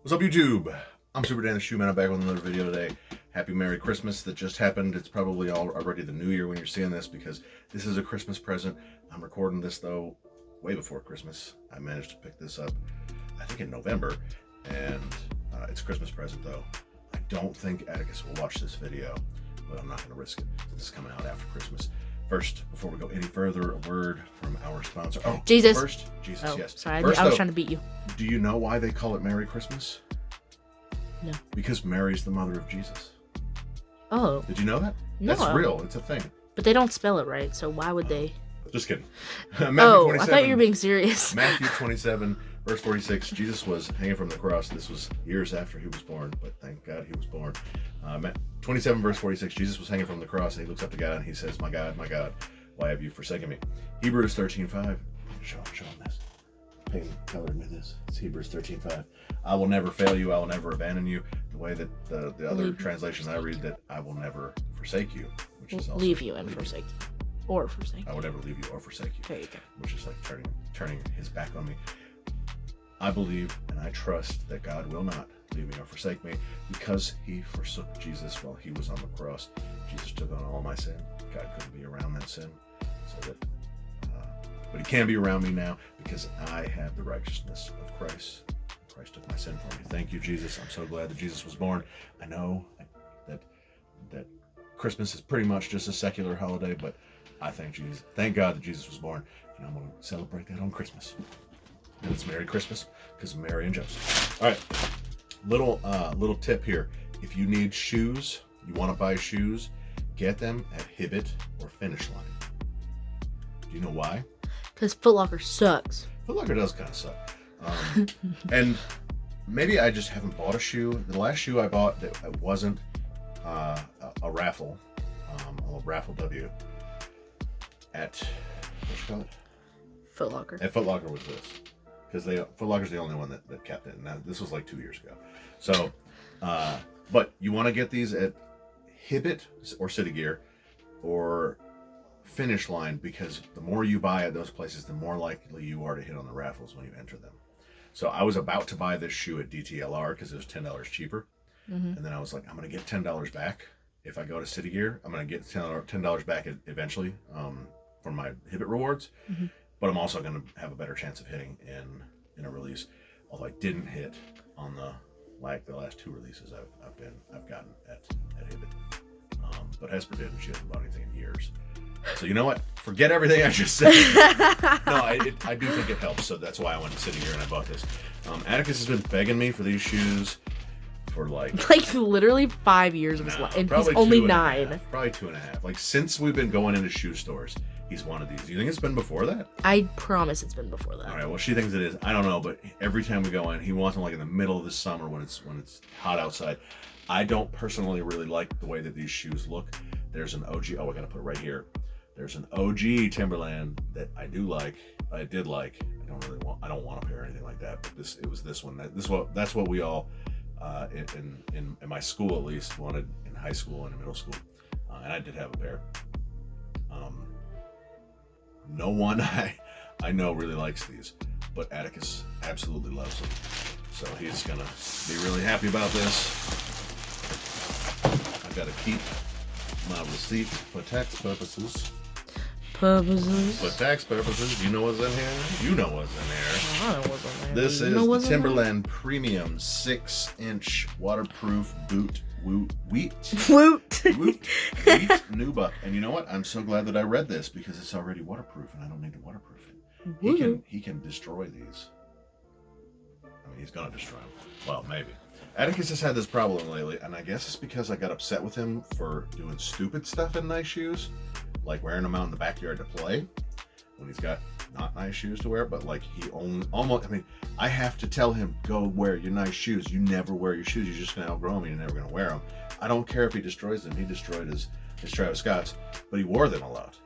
What's up, YouTube? I'm Super Dan the Shoe Man. I'm back with another video today. Happy Merry Christmas that just happened. It's probably already the New Year when you're seeing this because this is a Christmas present. I'm recording this though way before Christmas. I managed to pick this up, I think in November, and it's a Christmas present though. I don't think Atticus will watch this video, but I'm not going to risk it. This is coming out after Christmas. First, before we go any further, a word from our sponsor. Oh, Jesus. First, Jesus, oh, yes. Sorry, first, I was trying to beat you. Do you know why they call it Merry Christmas? No. Because Mary's the mother of Jesus. Oh. Did you know that? No. That's real. It's a thing. But they don't spell it right, so why would they? Just kidding. I thought you were being serious. Matthew 27, verse 46. Jesus was hanging from the cross. This was years after he was born, but thank God he was born. 27, verse 46. Jesus was hanging from the cross, and he looks up to God, and he says, my God, why have you forsaken me? Hebrews 13:5. Show him this. Paint colored me this. It's Hebrews 13:5. I will never fail you. I will never abandon you. The way that the other translation I read, that I will never forsake you, which is also leave you and forsake you, or forsake you. I will never leave you or forsake you. There you go. Which is like turning his back on me. I believe and I trust that God will not leave me or forsake me because he forsook Jesus while he was on the cross. Jesus took on all my sin. God couldn't be around that sin, so that. But he can be around me now because I have the righteousness of Christ. Christ took my sin for me. Thank you, Jesus. I'm so glad that Jesus was born. I know that Christmas is pretty much just a secular holiday, but I thank God that Jesus was born, and I'm going to celebrate that on Christmas. And it's Merry Christmas because of Mary and Joseph. All right, little tip here. If you need shoes, you want to buy shoes, get them at Hibbett or Finish Line. Do you know why? Because Foot Locker sucks. Foot Locker does kind of suck. And maybe I just haven't bought a shoe. The last shoe I bought that wasn't a raffle, a raffle W at, what you call it? Foot Locker. At Foot Locker was this. Because Foot Locker's the only one that kept it. Now, this was like 2 years ago. So, but you want to get these at Hibbett or City Gear or Finish Line, because the more you buy at those places, the more likely you are to hit on the raffles when you enter them. So I was about to buy this shoe at DTLR because it was $10 cheaper. Mm-hmm. And then I was like, I'm going to get $10 back. If I go to City Gear, I'm going to get $10 back eventually from my Hibbett rewards. Mm-hmm. But I'm also going to have a better chance of hitting in a release. Although I didn't hit on the last two releases I've gotten at Hibbett. But Hesper did, and she hasn't bought anything in years. So you know what? Forget everything I just said. No, I do think it helps. So that's why I went to City Gear and I bought this. Atticus has been begging me for these shoes for like literally 5 years of his life, and he's only 9. Probably 2.5. Like since we've been going into shoe stores, he's wanted these. Do you think it's been before that? I promise it's been before that. All right. Well, she thinks it is. I don't know, but every time we go in, he wants them like in the middle of the summer when it's hot outside. I don't personally really like the way that these shoes look. There's an OG. Oh, I gotta put it right here. There's an OG Timberland that I did like. I don't want a pair or anything like that. But it was this one. That's what we all in my school at least wanted in high school and in middle school. And I did have a pair. No one I know really likes these, but Atticus absolutely loves them. So he's gonna be really happy about this. I've got to keep my receipt for tax purposes. For tax purposes, you know what's in here? You know what's in here. I know what's in there. This is the Timberland Premium 6-inch waterproof boot wheat nubuck. And you know what? I'm so glad that I read this because it's already waterproof and I don't need to waterproof it. He can destroy these. I mean, he's gonna destroy them. Well, maybe. Atticus has had this problem lately, and I guess it's because I got upset with him for doing stupid stuff in nice shoes, like wearing them out in the backyard to play when he's got not nice shoes to wear. But like I have to tell him, go wear your nice shoes. You never wear your shoes. You're just gonna outgrow them. You're never gonna wear them. I don't care if he destroys them. He destroyed his Travis Scotts, but he wore them a lot,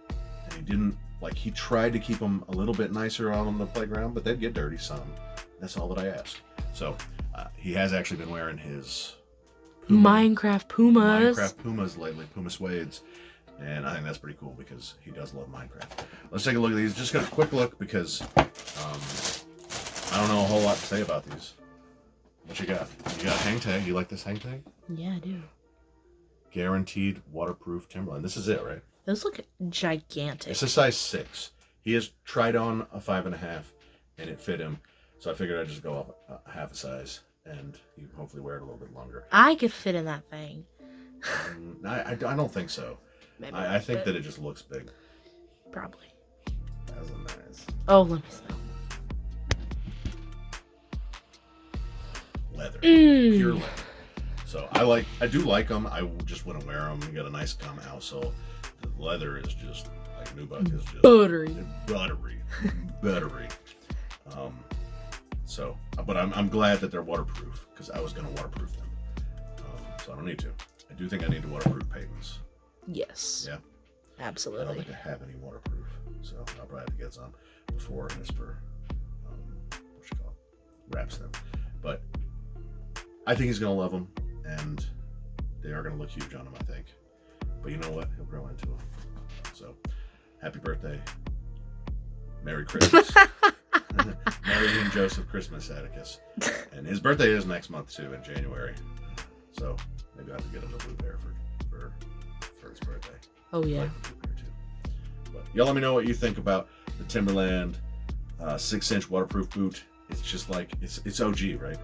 and he didn't he tried to keep them a little bit nicer on the playground, but they'd get dirty some. That's all that I ask. So he has actually been wearing his Minecraft Pumas lately, Puma Suedes. And I think that's pretty cool because he does love Minecraft. Let's take a look at these. Just got a quick look because I don't know a whole lot to say about these. What you got? You got a hang tag. You like this hang tag? Yeah, I do. Guaranteed waterproof Timberland. This is it, right? Those look gigantic. It's a size 6. He has tried on a 5.5, and it fit him. So I figured I'd just go up a half a size, and he would hopefully wear it a little bit longer. I could fit in that thing. I don't think so. Maybe I think that it just looks big. Probably. That's nice. Oh, let me smell. Leather. Pure leather. So I do like them. I just wouldn't wear them. You got a nice gum outsole. The leather is just like nubuck is just buttery. So, but I'm glad that they're waterproof because I was gonna waterproof them. So I don't need to. I do think I need to waterproof Peyton's. Yes. Yeah. Absolutely. I don't think I have any waterproof, so I'll probably have to get some before Nisper, wraps them. But I think he's gonna love them, and they are gonna look huge on him, I think. But you know what? He'll grow into them. So, happy birthday, Merry Christmas, Mary and Joseph Christmas, Atticus. And his birthday is next month too, in January. So maybe I have to get him a blue pair for his birthday. Oh yeah. I like the blue pair too. But y'all let me know what you think about the Timberland 6-inch waterproof boot. It's just like it's OG, right?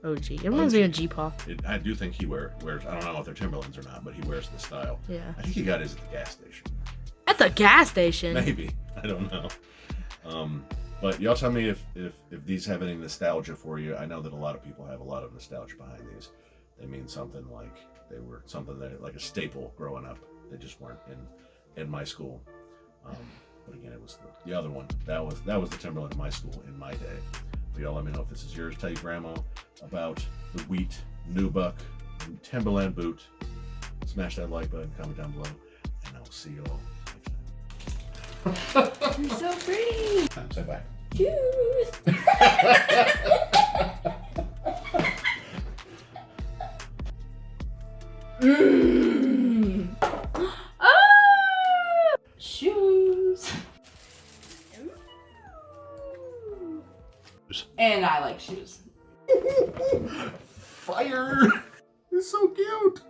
OG. It reminds me of G-Paw. I do think he wears. I don't know if they're Timberlands or not, but he wears the style. Yeah. I think he got his at the gas station. At the gas station? Maybe. I don't know. But y'all tell me if these have any nostalgia for you. I know that a lot of people have a lot of nostalgia behind these. They mean something like they were something that like a staple growing up. They just weren't in my school. But again, it was the other one. That was the Timberland in my school in my day. But y'all let me know if this is yours. Tell your grandma about the wheat nubuck Timberland boot. Smash that like button, comment down below, and I'll see you all next time. You're so pretty. Say bye. Choose. Ah! Shoes. And I like shoes. Fire! It's so cute.